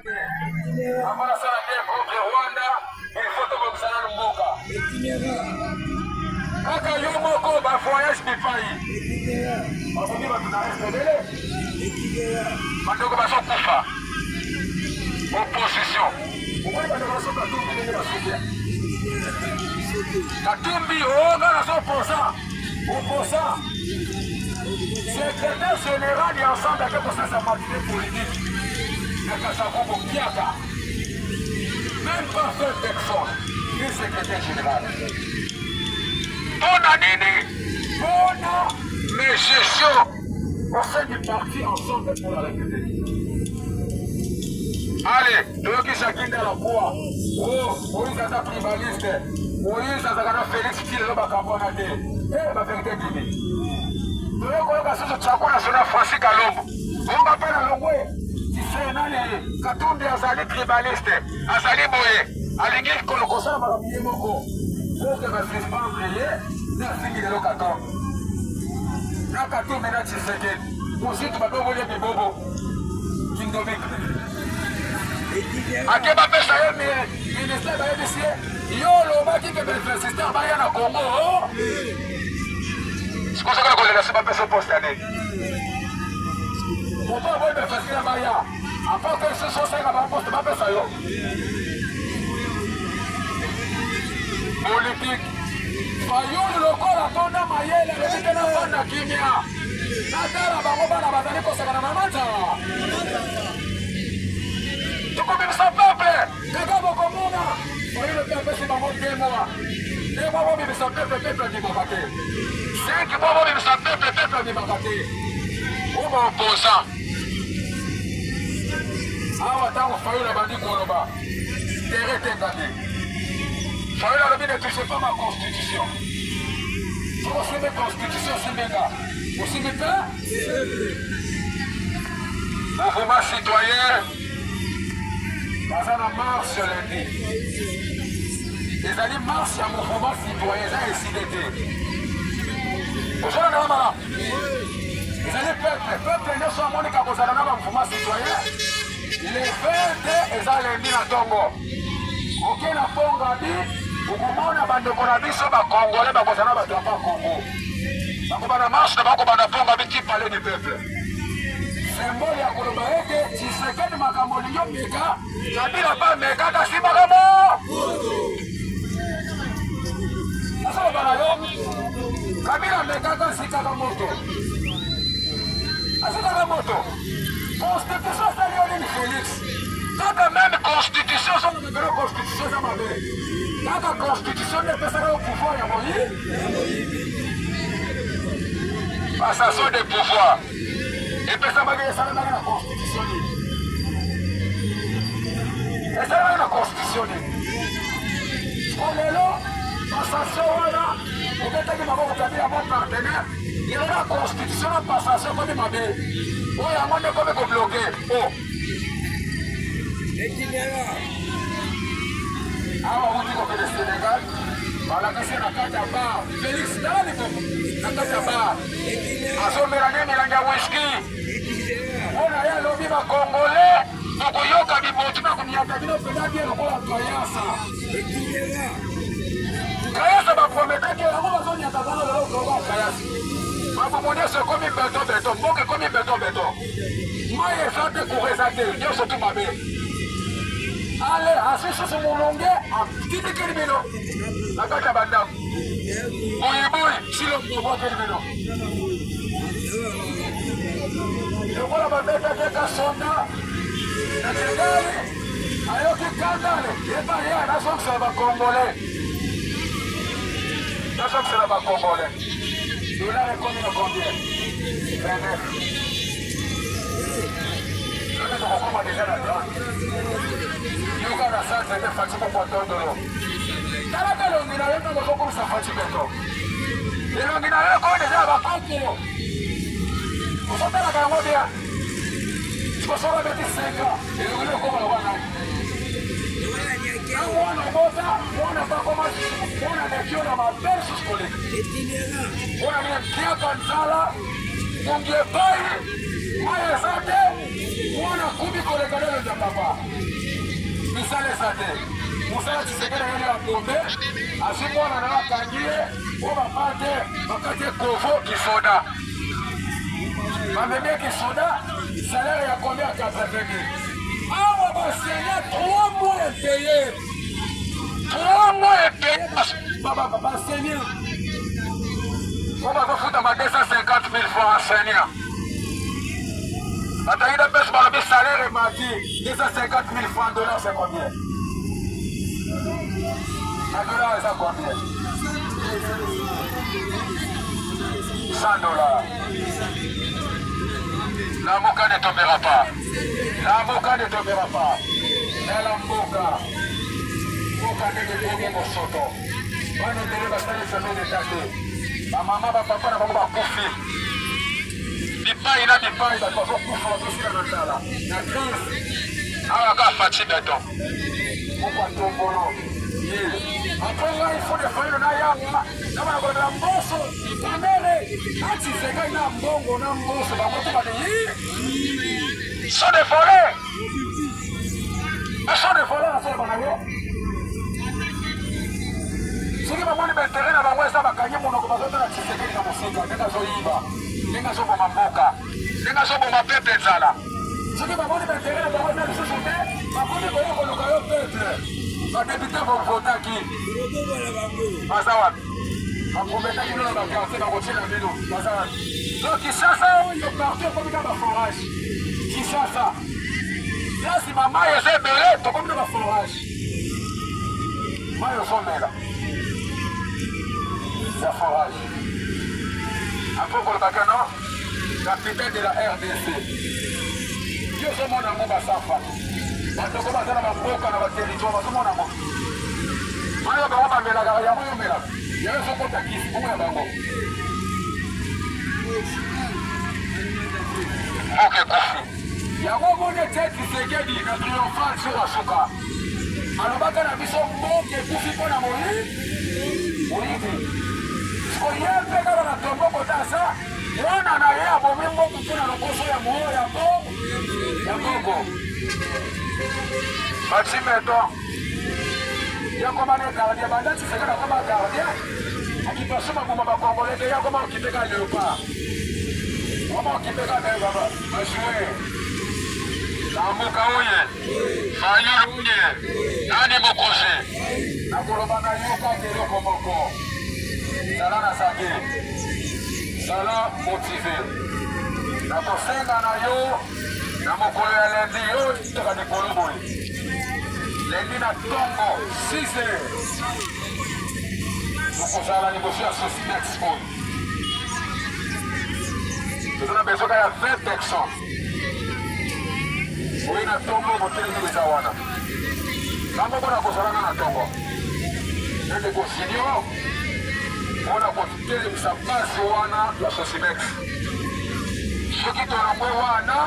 Amana sana bien contre Rwanda, il faut que vous allez Lumbuka. Kaka yomoko ba voyage bipai. Babuki batunareste dele. Bandoko basokufa. Opposition. Okoyi bandoko basokatumbi ndenge basopia. Katumbi onga nasoposa. Oposa. Secrétaire général et ensemble avec sa matinée politique. Nakasakoko Kiaka. Même pas fait personne. Le secrétaire général. Bona Nini. Bona. Mais gestion. Au sein du parti ensemble pour la République. Allez, nous qui chacun dans la voie. Oh, Moïse a tribaliste. Moïse a Félix qui est là bas Kabonade. Eh, ma vérité dit. Nous avons chakula sona Francis Kalombo. On m'appelle à Longwe. C'est nani Katumbi azali tribaliste. Azali boye. Alingi kolokosa makamie moko. Pour que ma suspendre yé. Na singi de l'okaton. Na Katumbi na Tshisekedi. Aussi tu vas pas voler bibobo. Kindomik. Akeba pesa yé ministère ba yé. Yo lo baki que le système ba ya na Congo. C'est pour ça que la relation va se poster à l'aide. On va avoir des festivals à Maya. Après que ce soit ça, on va poster ma pesa yo. Politique. Fayoul le corps à ton âme aïe, la réalité n'a pas de kimia. Natala Baroba la bataille pour se faire la mamata. Tu connais son peuple. Regarde mon commune. Voyez le peuple, c'est ma montre de moi. Et moi, je me sens peuple du Mabate. C'est que moi, je me sens peuple du Mabate. Où mon opposant? Ah, attends, on fait la bandit Koloba. Terre Tengane. Fayoul a ne touchez pas ma constitution. Si vous suivez la constitution, c'est mes gars. Vous suivez pas? Mouvement citoyen. Dans un marche lundi. Les alliés marchent à mouvement citoyen, ça est décidé. Aujourd'hui, on a les alliés peuple, ne sont pas qu'à cause d'un mouvement citoyen. Les verts, ils ont lundi à Tongo. Ok, la Ponga dit, au moment où on a bandé qu'on a dit, c'est pas Congolais, mais qu'on a pas Congo. Donc, on a marche, on a Ponga, mais qui parlait du peuple. Symbole ya Koloba eke, Tshisekedi makambo liyo meka, Kabila ba meka kasi makambo. Nasa bala yo, Kabila meka kasi kakamoto. Asi kakamoto. Constitution sa liyo ni Félix. Kaka même constitution, son numéro constitution sa mabe. Kaka constitution ne peut pas au pouvoir ya Moïse. Passation de pouvoir. Et puis ça va gagner ça dans la constitution. Et ça va dans la constitution. On est là, passation là, on peut dire que mon partenaire, il y a la constitution, la passation comme il m'a dit. Oh, il y a un monde comme bloqué. Oh. Ah, on dit qu'on fait le Sénégal. Voilà que c'est la carte à barre. Félix, là, la carte à barre. Asomberane milanga whisky. Ona ya lobi ba Congolais, okoyoka bibotima kunyata bino pedadi lokola kayasa. Kayasa ba prometa que la mova zone ya tabana lokola kayasa. Ba monese comme béton, moke comme béton. Moi et ça te courir Dieu surtout ma belle. Allez, assis sur mon longueur, à petit kélimino. La carte à bandam. Boy, si le pouvoir kélimino. Je vois la bataille de la sonda. La Sénégal, alors qu'il cantale, il n'est pas rien, la sonde c'est la Congolais. La sonde c'est la Congolais. Dollar est combien? 29. Je vais te recommander déjà la droite. Il y a la salle, c'est fatigué pour ton dollar. T'as la télé, on a pas beaucoup ça fatigué. Et on a déjà la Congo. Vous savez la Congo bien. Je pense qu'on va mettre 5 ans. Et on est comme la Wana. On n'a pas commencé. On a vécu dans ma belle sous-collée. On a mis un bien comme ça là. On ne dit pas. On a santé. On a coupé pour les gars de papa. bisalesa te mosala Tshisekedi yeli ya bombe asi mwana na bakangi ye o bapate bakati kovo kisoda bameme kisoda salaire ya combien 80 000 awa basenya 3 mois epeye 3 mois epeye basenya o bakofuta ma 250 000 francs enseignant Ataïda pèse par le salaire et m'a dit 250 000 francs dollars, c'est combien? Un dollar, c'est combien? 100 dollars. La moka ne tombera pas. La moka ne tombera pas. Mais la moka. Moka ne tombera pas. Soto. On ne tombera pas les semaines de tâche. Ma maman, ma papa, na maman, koufi. Bipai na bipai ba kwa kufa wakisika na sala na crise awa ka fati beton kwa tombolo ye après là il faut défendre na yanga na ba ko na mboso kamere ati seka na mbongo na mboso ba moto ba yi so de forêt na sala bana yo soki bamoni baintere na bango eza bakangi monoko bazotala Tshisekedi na mosika ndenge azoyiba ndenge azoboma mboka ndenge azoboma pepe nzala soki bamoni baintere na bango eza lisusu te bakomi koya koluka yo peple badepute bovotaki baza wapi bakometaki bino na bakartier bakotina bino baza wapi so Kinshasa oyo parti okomi na baforage Kinshasa plasi bamai eza ebele tokomi na baforage mai ozomela la forage. Après qu'on le non, capitaine de la RDC. Dieu c'est mon amour à sa femme. Quand on commence à la boca dans la territoire, c'est mon amour. Moi, je vais me la gare, il y a mon amour. Il y a un seul compte qui est pour moi. Ok, Kofi. Il y a un moment de tête qui s'est gagné, dans triomphal sur la souka. Alors, quand on a vu son bon qui est Kofi pour la mourir, oui. Oyembe kama na tomboko tasa yona na ye abomi mboku tuna lokoso ya moyo ya bongo batimeto ya koma ne gardien banda Tshisekedi koma gardien akipasuma kuma bakongolete ya koma okipeka leopa koma okipeka ne baba basue Namuka uye Fayulu uye nani mokosi nakoloba na yoka keloko moko Sala na sange, sala motivé. Na kosenga na yo, na mokolo ya lendi yo, itaka ni koloboi. Lendi na tongo, 6 heures. Mokozala ni bosi ya Sosimex Boy. Tozana besoka ya 20 personnes. Oye na tongo, motele ni beza wana. Nambo kona kozalana na tongo. Nende kosinyo, on a continué de sa base wana la Sosimex. Ce qui te renvoie wana,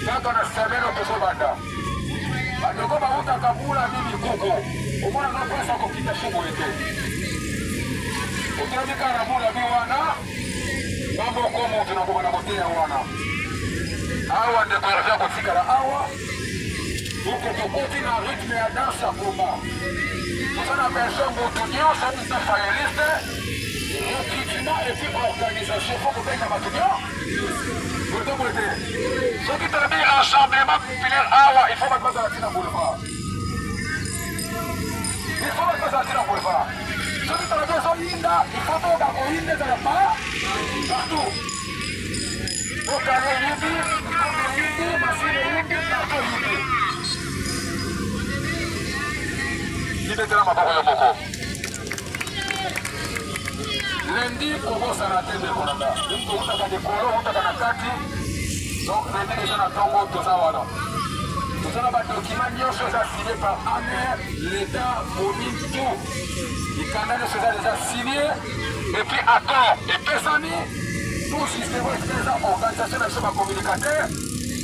quand on a servi notre sobanda. Atoko baruta kabula mimi kuku. Omona na pesa ko kita shugo ete. Otani kana mula bi wana. Mambo ko mutu na kubana motea wana. Awa ndio kwa kufikara awa. Uko tokoti na rythme ya dansa kuma. Sana personne moutunion, ça nous a fait liste. Recrutement et puis organisation, il faut que vous ayez un matinio. Vous devez. Ceux qui terminent rassemblement populaire, il faut mettre ça à la boulevard. Il faut mettre ça à la boulevard. Ceux qui terminent son Inda, il faut que vous ayez un partout. Au carré Yindi, Massine Yindi, partout Yindi. Libetela maboko ya moko. Lundi Congo Sanate de Konanda. Mtu utaka de Kolo, utaka na kati. Donc lundi déjà na Congo tozawana. Tozana ba document nyonso eza signé par Amer, l'État, Boni, tout. Les Canadiens sont déjà signés. Et puis accord. Et pesani, tout système extérieur, organisation de ce communicateur.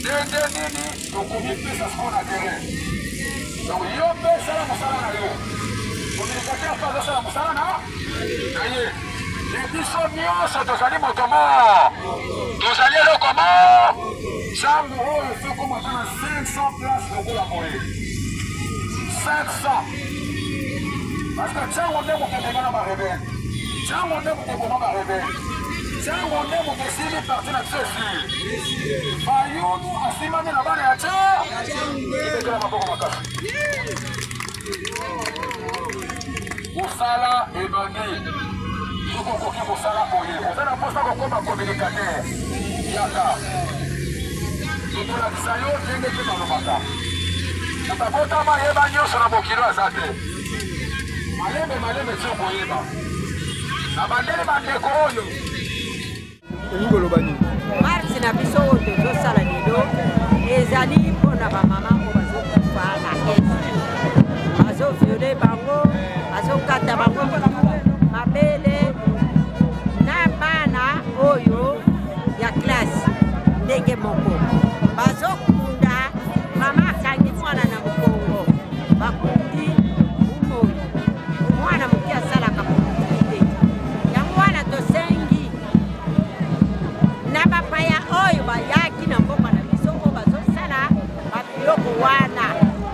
Dende nini, donc on y peut ça ce qu'on a géré. Donc, yo pe sala musala na yo. Communicateur pas sala musala na. Aye. Les biso nyonso tozali motomo. Tozali eloko mo. Chambre oyo efo komata na 500 places lokola moye. 500. Parce que tiens, on est mon téléphone à réveiller. Tiens, on est mon téléphone à réveiller. Tiens, on est mon décider de partir dans ce jeu. Bayou, à Simone, la balle est à tiens. Il est là, ma bonne Moussala et Bandi. Je vous confie Moussala pour lui. Vous allez poser comme un communicateur. Yaka. Et pour la Kisayo, je n'ai pas le matin. Utakota mayeba nyonso na mokilo azate. Maleme tio boyeba. Na bandele bandeko oyo. Ngolo bani. Marche na biso oyo tozosala lelo ezali mpona bamama oyo bazokufa na esi. Bazoviole bango, bazokata bango mabele na bana oyo ya klase ndenge moko. Bazokunda mama akangi mwana na mokongo bakundi umoyi mwana moki asalaka mokuti yango wana tosengi na bapaya oyo bayaki na mboka na biso oyo bazosala babiloko wana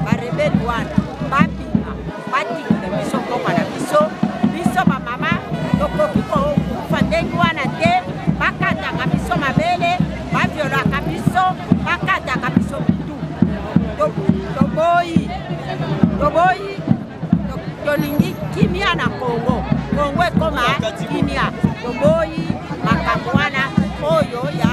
barebeli wana babima batikila biso mboka na biso biso bamama tokoki kokufa ndenge wana te bakataka biso mabele baviolaka biso bakataka biso toboyi tolingi kimia na Kongo ekoma kimia toboyi makambo wana oyo ya